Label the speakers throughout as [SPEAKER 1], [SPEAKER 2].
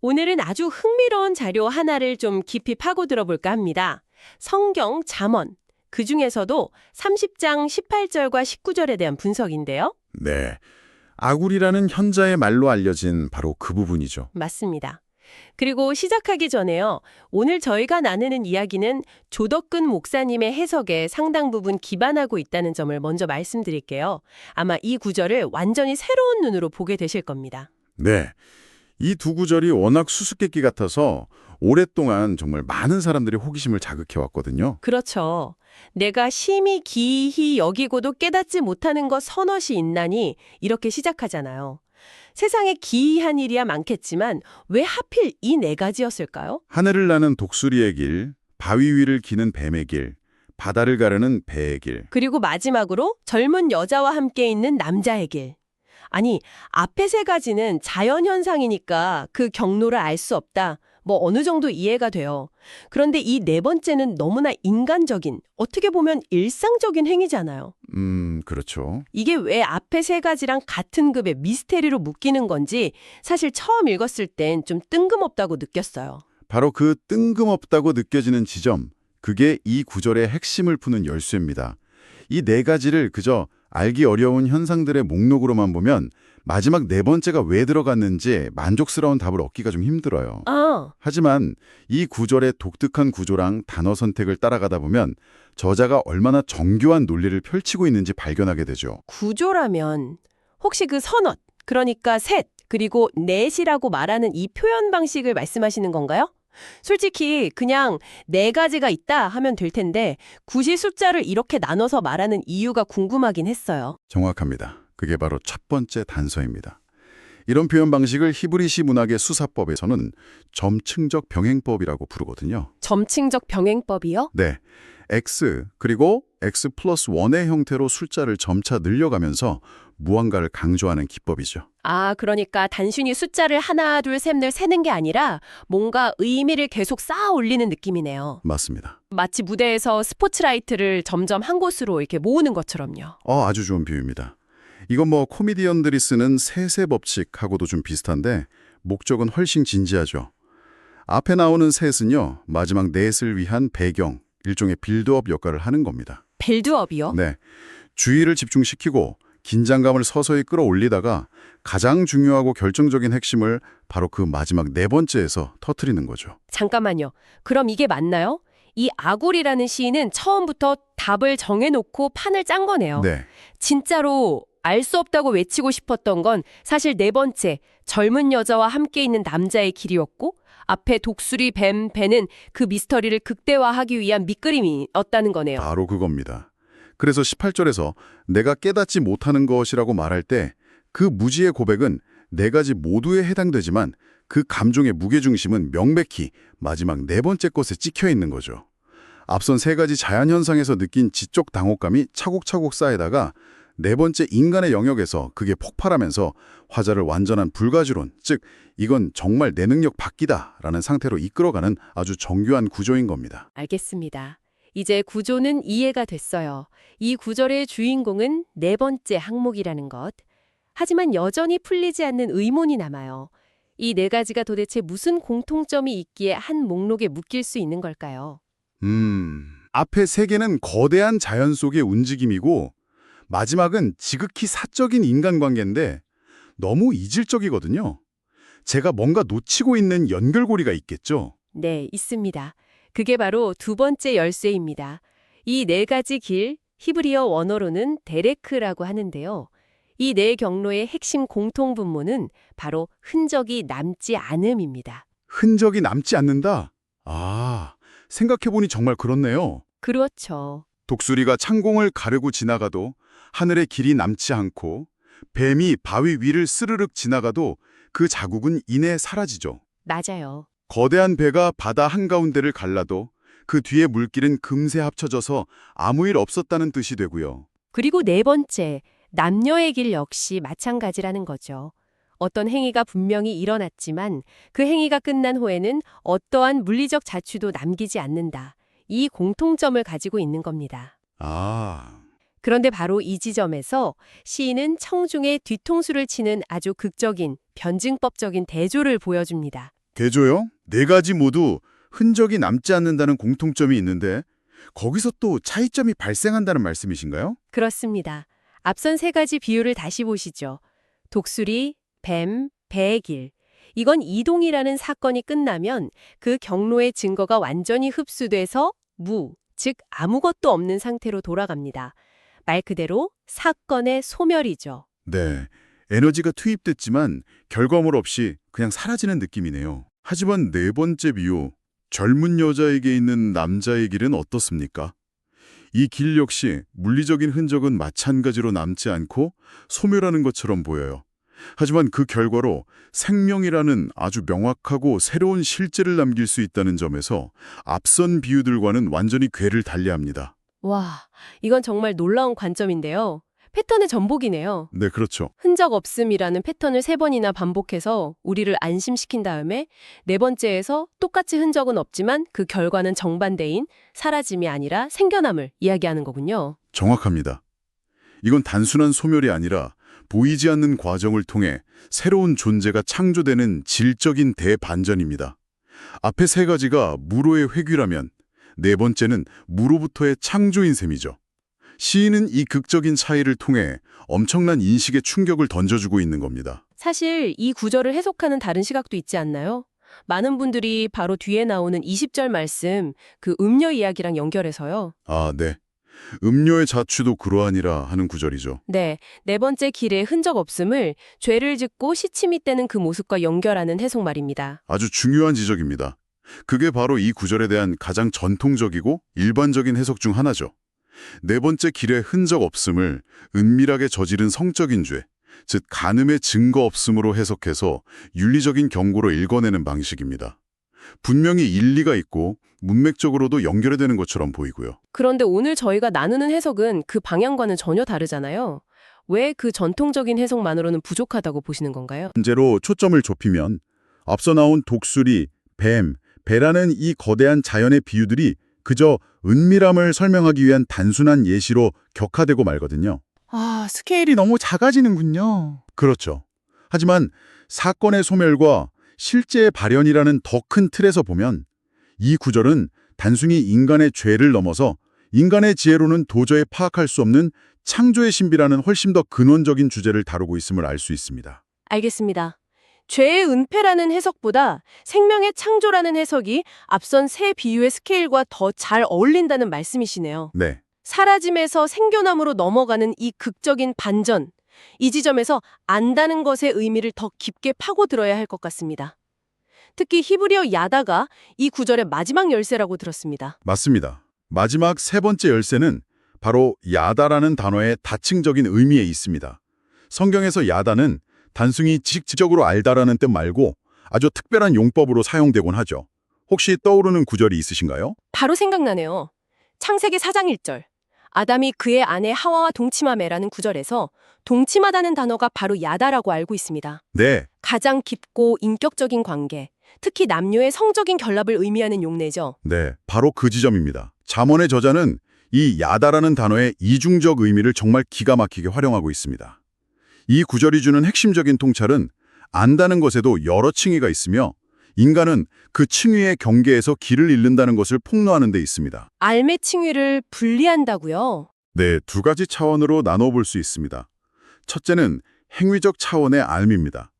[SPEAKER 1] 오늘은 아주 흥미로운 자료 하나를 좀 깊이 파고 들어볼까 합니다. 성경 잠언, 그중에서도 30장 18절과 19절에 대한 분석인데요.
[SPEAKER 2] 네. 아굴이라는 현자의 말로 알려진 바로 그 부분이죠.
[SPEAKER 1] 맞습니다. 그리고 시작하기 전에요. 오늘 저희가 나누는 이야기는 조덕근 목사님의 해석에 상당 부분 기반하고 있다는 점을 먼저 말씀드릴게요. 아마 이 구절을 완전히 새로운 눈으로 보게 되실 겁니다.
[SPEAKER 2] 네. 이 두 구절이 워낙 수수께끼 같아서 오랫동안 정말 많은 사람들이 호기심을 자극해왔거든요.
[SPEAKER 1] 그렇죠. 내가 심히 기이히 여기고도 깨닫지 못하는 것 서너시 있나니 이렇게 시작하잖아요. 세상에 기이한 일이야 많겠지만 왜 하필 이 네 가지였을까요?
[SPEAKER 2] 하늘을 나는 독수리의 길, 바위 위를 기는 뱀의 길, 바다를 가르는 배의 길.
[SPEAKER 1] 그리고 마지막으로 젊은 여자와 함께 있는 남자의 길. 아니, 앞에 세 가지는 자연현상이니까 그 경로를 알 수 없다. 뭐 어느 정도 이해가 돼요. 그런데 이 네 번째는 너무나 인간적인, 어떻게 보면 일상적인 행위잖아요.
[SPEAKER 2] 그렇죠.
[SPEAKER 1] 이게 왜 앞에 세 가지랑 같은 급의 미스테리로 묶이는 건지 사실 처음 읽었을 땐 좀 뜬금없다고 느꼈어요.
[SPEAKER 2] 바로 그 뜬금없다고 느껴지는 지점, 그게 이 구절의 핵심을 푸는 열쇠입니다. 이 네 가지를 그저 알기 어려운 현상들의 목록으로만 보면 마지막 네 번째가 왜 들어갔는지 만족스러운 답을 얻기가 좀 힘들어요. 하지만 이 구절의 독특한 구조랑 단어 선택을 따라가다 보면 저자가 얼마나 정교한 논리를 펼치고 있는지 발견하게 되죠.
[SPEAKER 1] 구조라면 혹시 그 선엇, 그러니까 셋, 그리고 넷이라고 말하는 이 표현 방식을 말씀하시는 건가요? 솔직히 그냥 네 가지가 있다 하면 될 텐데 굳이 숫자를 이렇게 나눠서 말하는 이유가 궁금하긴 했어요.
[SPEAKER 2] 정확합니다. 그게 바로 첫 번째 단서입니다. 이런 표현 방식을 히브리시 문학의 수사법에서는 점층적 병행법이라고 부르거든요.
[SPEAKER 1] 점층적 병행법이요?
[SPEAKER 2] 네, x 그리고 x 플러스 1의 형태로 숫자를 점차 늘려가면서 무한가를 강조하는 기법이죠.
[SPEAKER 1] 아, 그러니까 단순히 숫자를 하나, 둘, 셋을 세는 게 아니라 뭔가 의미를 계속 쌓아 올리는 느낌이네요.
[SPEAKER 2] 맞습니다.
[SPEAKER 1] 마치 무대에서 스포트라이트를 점점 한 곳으로 이렇게 모으는 것처럼요.
[SPEAKER 2] 아주 좋은 비유입니다. 이건 뭐 코미디언들이 쓰는 세세 법칙하고도 좀 비슷한데 목적은 훨씬 진지하죠. 앞에 나오는 셋은요, 마지막 넷을 위한 배경, 일종의 빌드업 역할을 하는 겁니다.
[SPEAKER 1] 빌드업이요?
[SPEAKER 2] 네, 주의를 집중시키고 긴장감을 서서히 끌어올리다가 가장 중요하고 결정적인 핵심을 바로 그 마지막 네 번째에서 터뜨리는 거죠.
[SPEAKER 1] 잠깐만요. 그럼 이게 맞나요? 이 아굴이라는 시인은 처음부터 답을 정해놓고 판을 짠 거네요.
[SPEAKER 2] 네,
[SPEAKER 1] 진짜로 알 수 없다고 외치고 싶었던 건 사실 네 번째, 젊은 여자와 함께 있는 남자의 길이었고 앞에 독수리, 뱀, 배는 그 미스터리를 극대화하기 위한 밑그림이었다는 거네요.
[SPEAKER 2] 바로 그겁니다. 그래서 18절에서 내가 깨닫지 못하는 것이라고 말할 때 그 무지의 고백은 네 가지 모두에 해당되지만 그 감정의 무게중심은 명백히 마지막 네 번째 것에 찍혀 있는 거죠. 앞선 세 가지 자연현상에서 느낀 지적 당혹감이 차곡차곡 쌓이다가 네 번째 인간의 영역에서 그게 폭발하면서 화자를 완전한 불가지론, 즉 이건 정말 내 능력 밖이다라는 상태로 이끌어가는 아주 정교한 구조인 겁니다.
[SPEAKER 1] 알겠습니다. 이제 구조는 이해가 됐어요. 이 구절의 주인공은 네 번째 항목이라는 것. 하지만 여전히 풀리지 않는 의문이 남아요. 이 네 가지가 도대체 무슨 공통점이 있기에 한 목록에 묶일 수 있는 걸까요?
[SPEAKER 2] 앞에 세 개는 거대한 자연 속의 움직임이고 마지막은 지극히 사적인 인간관계인데 너무 이질적이거든요. 제가 뭔가 놓치고 있는 연결고리가 있겠죠?
[SPEAKER 1] 네, 있습니다. 그게 바로 두 번째 열쇠입니다. 이 네 가지 길, 히브리어 원어로는 데레크라고 하는데요. 이 네 경로의 핵심 공통분모는 바로 흔적이 남지 않음입니다.
[SPEAKER 2] 흔적이 남지 않는다? 생각해보니 정말 그렇네요.
[SPEAKER 1] 그렇죠.
[SPEAKER 2] 독수리가 창공을 가르고 지나가도 하늘의 길이 남지 않고 뱀이 바위 위를 스르륵 지나가도 그 자국은 이내 사라지죠.
[SPEAKER 1] 맞아요.
[SPEAKER 2] 거대한 배가 바다 한가운데를 갈라도 그 뒤에 물길은 금세 합쳐져서 아무 일 없었다는 뜻이 되고요.
[SPEAKER 1] 그리고 네 번째, 남녀의 길 역시 마찬가지라는 거죠. 어떤 행위가 분명히 일어났지만 그 행위가 끝난 후에는 어떠한 물리적 자취도 남기지 않는다. 이 공통점을 가지고 있는 겁니다. 그런데 바로 이 지점에서 시인은 청중의 뒤통수를 치는 아주 극적인, 변증법적인 대조를 보여줍니다.
[SPEAKER 2] 개조요? 네 가지 모두 흔적이 남지 않는다는 공통점이 있는데 거기서 또 차이점이 발생한다는 말씀이신가요?
[SPEAKER 1] 그렇습니다. 앞선 세 가지 비유를 다시 보시죠. 독수리, 뱀, 배의 길. 이건 이동이라는 사건이 끝나면 그 경로의 증거가 완전히 흡수돼서 즉 아무것도 없는 상태로 돌아갑니다. 말 그대로 사건의 소멸이죠.
[SPEAKER 2] 네, 에너지가 투입됐지만 결과물 없이 그냥 사라지는 느낌이네요. 하지만 네 번째 비유, 젊은 여자에게 있는 남자의 길은 어떻습니까? 이 길 역시 물리적인 흔적은 마찬가지로 남지 않고 소멸하는 것처럼 보여요. 하지만 그 결과로 생명이라는 아주 명확하고 새로운 실제를 남길 수 있다는 점에서 앞선 비유들과는 완전히 궤를 달리합니다.
[SPEAKER 1] 와, 이건 정말 놀라운 관점인데요. 패턴의 전복이네요.
[SPEAKER 2] 네, 그렇죠.
[SPEAKER 1] 흔적 없음이라는 패턴을 3번이나 반복해서 우리를 안심시킨 다음에 네 번째에서 똑같이 흔적은 없지만 그 결과는 정반대인 사라짐이 아니라 생겨남을 이야기하는 거군요.
[SPEAKER 2] 정확합니다. 이건 단순한 소멸이 아니라 보이지 않는 과정을 통해 새로운 존재가 창조되는 질적인 대반전입니다. 앞에 세 가지가 무로의 회귀라면 네 번째는 무로부터의 창조인 셈이죠. 시인은 이 극적인 차이를 통해 엄청난 인식의 충격을 던져주고 있는 겁니다.
[SPEAKER 1] 사실 이 구절을 해석하는 다른 시각도 있지 않나요? 많은 분들이 바로 뒤에 나오는 20절 말씀, 그 음녀 이야기랑 연결해서요.
[SPEAKER 2] 아, 네. 음료의 자취도 그러하니라 하는 구절이죠.
[SPEAKER 1] 네, 네 번째 길의 흔적 없음을 죄를 짓고 시침이 떼는 그 모습과 연결하는 해석 말입니다.
[SPEAKER 2] 아주 중요한 지적입니다. 그게 바로 이 구절에 대한 가장 전통적이고 일반적인 해석 중 하나죠. 네 번째 길의 흔적 없음을 은밀하게 저지른 성적인 죄, 즉 간음의 증거 없음으로 해석해서 윤리적인 경고로 읽어내는 방식입니다. 분명히 일리가 있고 문맥적으로도 연결이 되는 것처럼 보이고요.
[SPEAKER 1] 그런데 오늘 저희가 나누는 해석은 그 방향과는 전혀 다르잖아요. 왜 그 전통적인 해석만으로는 부족하다고 보시는 건가요?
[SPEAKER 2] 문제로 초점을 좁히면 앞서 나온 독수리, 뱀, 배라는 이 거대한 자연의 비유들이 그저 은밀함을 설명하기 위한 단순한 예시로 격화되고 말거든요.
[SPEAKER 3] 아, 스케일이 너무 작아지는군요.
[SPEAKER 2] 그렇죠. 하지만 사건의 소멸과 실제의 발현이라는 더 큰 틀에서 보면 이 구절은 단순히 인간의 죄를 넘어서 인간의 지혜로는 도저히 파악할 수 없는 창조의 신비라는 훨씬 더 근원적인 주제를 다루고 있음을 알 수 있습니다.
[SPEAKER 1] 알겠습니다. 죄의 은폐라는 해석보다 생명의 창조라는 해석이 앞선 세 비유의 스케일과 더 잘 어울린다는 말씀이시네요.
[SPEAKER 2] 네,
[SPEAKER 1] 사라짐에서 생겨남으로 넘어가는 이 극적인 반전, 이 지점에서 안다는 것의 의미를 더 깊게 파고들어야 할 것 같습니다. 특히 히브리어 야다가 이 구절의 마지막 열쇠라고 들었습니다.
[SPEAKER 2] 맞습니다. 마지막 세 번째 열쇠는 바로 야다라는 단어의 다층적인 의미에 있습니다. 성경에서 야다는 단순히 지식적으로 알다라는 뜻 말고 아주 특별한 용법으로 사용되곤 하죠. 혹시 떠오르는 구절이 있으신가요?
[SPEAKER 1] 바로 생각나네요. 창세기 4장 1절. 아담이 그의 아내 하와와 동침하매라는 구절에서 동침하다는 단어가 바로 야다라고 알고 있습니다.
[SPEAKER 2] 네,
[SPEAKER 1] 가장 깊고 인격적인 관계, 특히 남녀의 성적인 결합을 의미하는 용례죠.
[SPEAKER 2] 네, 바로 그 지점입니다. 잠언의 저자는 이 야다라는 단어의 이중적 의미를 정말 기가 막히게 활용하고 있습니다. 이 구절이 주는 핵심적인 통찰은 안다는 것에도 여러 층위가 있으며 인간은 그 층위의 경계에서 길을 잃는다는 것을 폭로하는 데 있습니다.
[SPEAKER 1] 알매 칭위를 분리한다고요?
[SPEAKER 2] 네, 두 가지 차원으로 나눠볼 수 있습니다. 첫째는 행위적 차원의 알미입니다.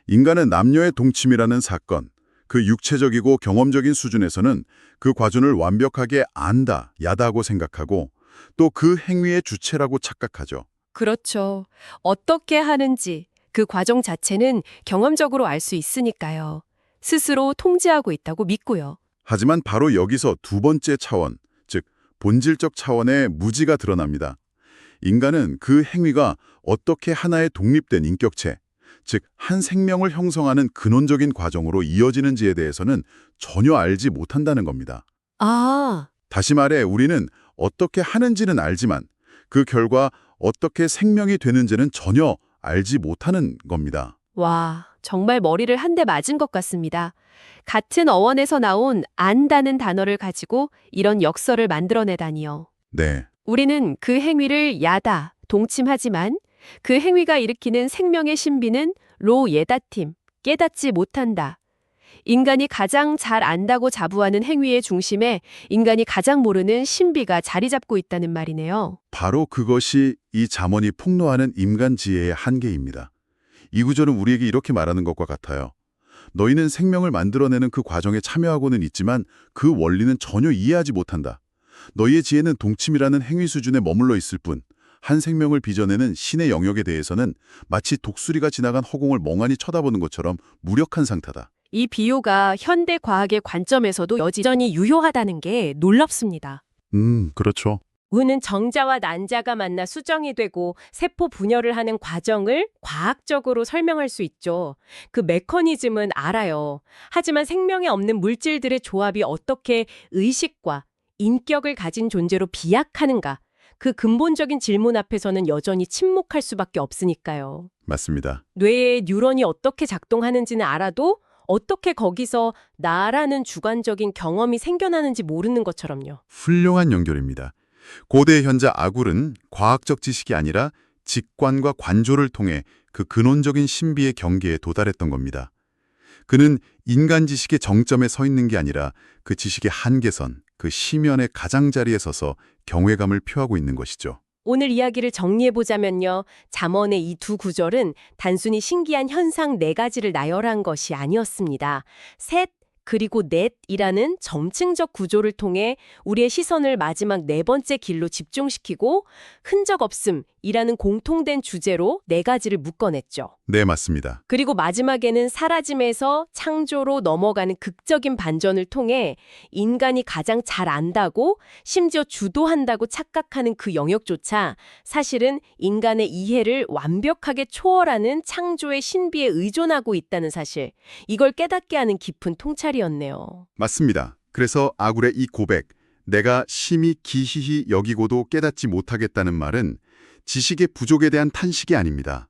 [SPEAKER 2] 인간은 남녀의 동침이라는 사건, 그 육체적이고 경험적인 수준에서는 그 과정을 완벽하게 안다, 야다고 생각하고 또 그 행위의 주체라고 착각하죠.
[SPEAKER 1] 그렇죠. 어떻게 하는지 그 과정 자체는 경험적으로 알 수 있으니까요. 스스로 통제하고 있다고 믿고요.
[SPEAKER 2] 하지만 바로 여기서 두 번째 차원, 즉 본질적 차원의 무지가 드러납니다. 인간은 그 행위가 어떻게 하나의 독립된 인격체, 즉 한 생명을 형성하는 근원적인 과정으로 이어지는지에 대해서는 전혀 알지 못한다는 겁니다.
[SPEAKER 1] 아,
[SPEAKER 2] 다시 말해 우리는 어떻게 하는지는 알지만 그 결과 어떻게 생명이 되는지는 전혀 알지 못하는 겁니다.
[SPEAKER 1] 와, 정말 머리를 한 대 맞은 것 같습니다. 같은 어원에서 나온 안다는 단어를 가지고 이런 역설을 만들어내다니요.
[SPEAKER 2] 네,
[SPEAKER 1] 우리는 그 행위를 야다, 동침하지만 그 행위가 일으키는 생명의 신비는 로 예다팀, 깨닫지 못한다. 인간이 가장 잘 안다고 자부하는 행위의 중심에 인간이 가장 모르는 신비가 자리 잡고 있다는 말이네요.
[SPEAKER 2] 바로 그것이 이 잠언이 폭로하는 인간 지혜의 한계입니다. 이 구절은 우리에게 이렇게 말하는 것과 같아요. 너희는 생명을 만들어내는 그 과정에 참여하고는 있지만 그 원리는 전혀 이해하지 못한다. 너희의 지혜는 동침이라는 행위 수준에 머물러 있을 뿐, 한 생명을 빚어내는 신의 영역에 대해서는 마치 독수리가 지나간 허공을 멍하니 쳐다보는 것처럼 무력한 상태다.
[SPEAKER 1] 이 비유가 현대 과학의 관점에서도 여전히 유효하다는 게 놀랍습니다.
[SPEAKER 2] 그렇죠.
[SPEAKER 1] 우는 정자와 난자가 만나 수정이 되고 세포 분열을 하는 과정을 과학적으로 설명할 수 있죠. 그 메커니즘은 알아요. 하지만 생명에 없는 물질들의 조합이 어떻게 의식과 인격을 가진 존재로 비약하는가? 그 근본적인 질문 앞에서는 여전히 침묵할 수밖에 없으니까요.
[SPEAKER 2] 맞습니다.
[SPEAKER 1] 뇌의 뉴런이 어떻게 작동하는지는 알아도 어떻게 거기서 나라는 주관적인 경험이 생겨나는지 모르는 것처럼요.
[SPEAKER 2] 훌륭한 연결입니다. 고대 현자 아굴은 과학적 지식이 아니라 직관과 관조를 통해 그 근원적인 신비의 경계에 도달했던 겁니다. 그는 인간 지식의 정점에 서 있는 게 아니라 그 지식의 한계선, 그 심연의 가장자리에 서서 경외감을 표하고 있는 것이죠.
[SPEAKER 1] 오늘 이야기를 정리해보자면요. 잠언의 이 두 구절은 단순히 신기한 현상 네 가지를 나열한 것이 아니었습니다. 셋, 그리고 넷이라는 점층적 구조를 통해 우리의 시선을 마지막 네 번째 길로 집중시키고 흔적 없음이라는 공통된 주제로 네 가지를 묶어냈죠.
[SPEAKER 2] 네, 맞습니다.
[SPEAKER 1] 그리고 마지막에는 사라짐에서 창조로 넘어가는 극적인 반전을 통해 인간이 가장 잘 안다고 심지어 주도한다고 착각하는 그 영역조차 사실은 인간의 이해를 완벽하게 초월하는 창조의 신비에 의존하고 있다는 사실, 이걸 깨닫게 하는 깊은 통찰이었네요.
[SPEAKER 2] 맞습니다. 그래서 아굴의 이 고백, 내가 심히 기히히 여기고도 깨닫지 못하겠다는 말은 지식의 부족에 대한 탄식이 아닙니다.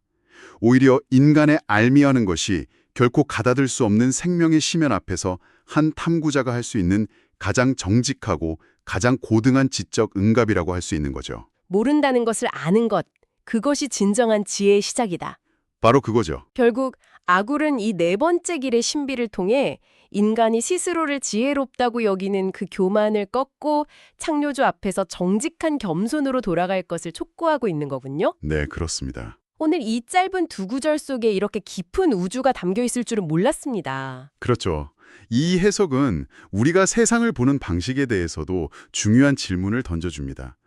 [SPEAKER 2] 오히려 인간의 알미하는 것이 결코 가다들 수 없는 생명의 심연 앞에서 한 탐구자가 할 수 있는 가장 정직하고 가장 고등한 지적 응답이라고 할 수 있는 거죠.
[SPEAKER 1] 모른다는 것을 아는 것, 그것이 진정한 지혜의 시작이다.
[SPEAKER 2] 바로 그거죠.
[SPEAKER 1] 결국 아굴은 이 네 번째 길의 신비를 통해 인간이 스스로를 지혜롭다고 여기는 그 교만을 꺾고 창조주 앞에서 정직한 겸손으로 돌아갈 것을 촉구하고 있는 거군요.
[SPEAKER 2] 네, 그렇습니다.
[SPEAKER 1] 오늘 이 짧은 두 구절 속에 이렇게 깊은 우주가 담겨 있을 줄은 몰랐습니다.
[SPEAKER 2] 그렇죠. 이 해석은 우리가 세상을 보는 방식에 대해서도 중요한 질문을 던져줍니다.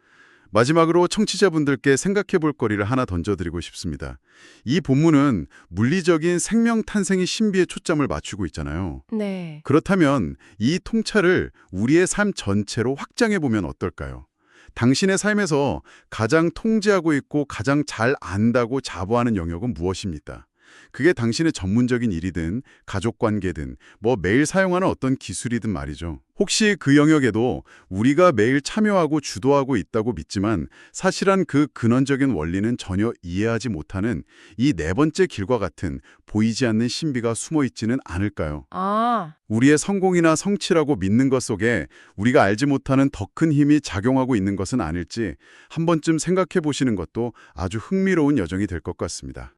[SPEAKER 2] 마지막으로 청취자분들께 생각해 볼 거리를 하나 던져드리고 싶습니다. 이 본문은 물리적인 생명 탄생의 신비에 초점을 맞추고 있잖아요.
[SPEAKER 1] 네.
[SPEAKER 2] 그렇다면 이 통찰을 우리의 삶 전체로 확장해 보면 어떨까요? 당신의 삶에서 가장 통제하고 있고 가장 잘 안다고 자부하는 영역은 무엇입니까? 그게 당신의 전문적인 일이든 가족관계든 매일 사용하는 어떤 기술이든 말이죠. 혹시 그 영역에도 우리가 매일 참여하고 주도하고 있다고 믿지만 사실은 그 근원적인 원리는 전혀 이해하지 못하는 이 네 번째 길과 같은 보이지 않는 신비가 숨어 있지는 않을까요? 우리의 성공이나 성취라고 믿는 것 속에 우리가 알지 못하는 더 큰 힘이 작용하고 있는 것은 아닐지 한 번쯤 생각해 보시는 것도 아주 흥미로운 여정이 될 것 같습니다.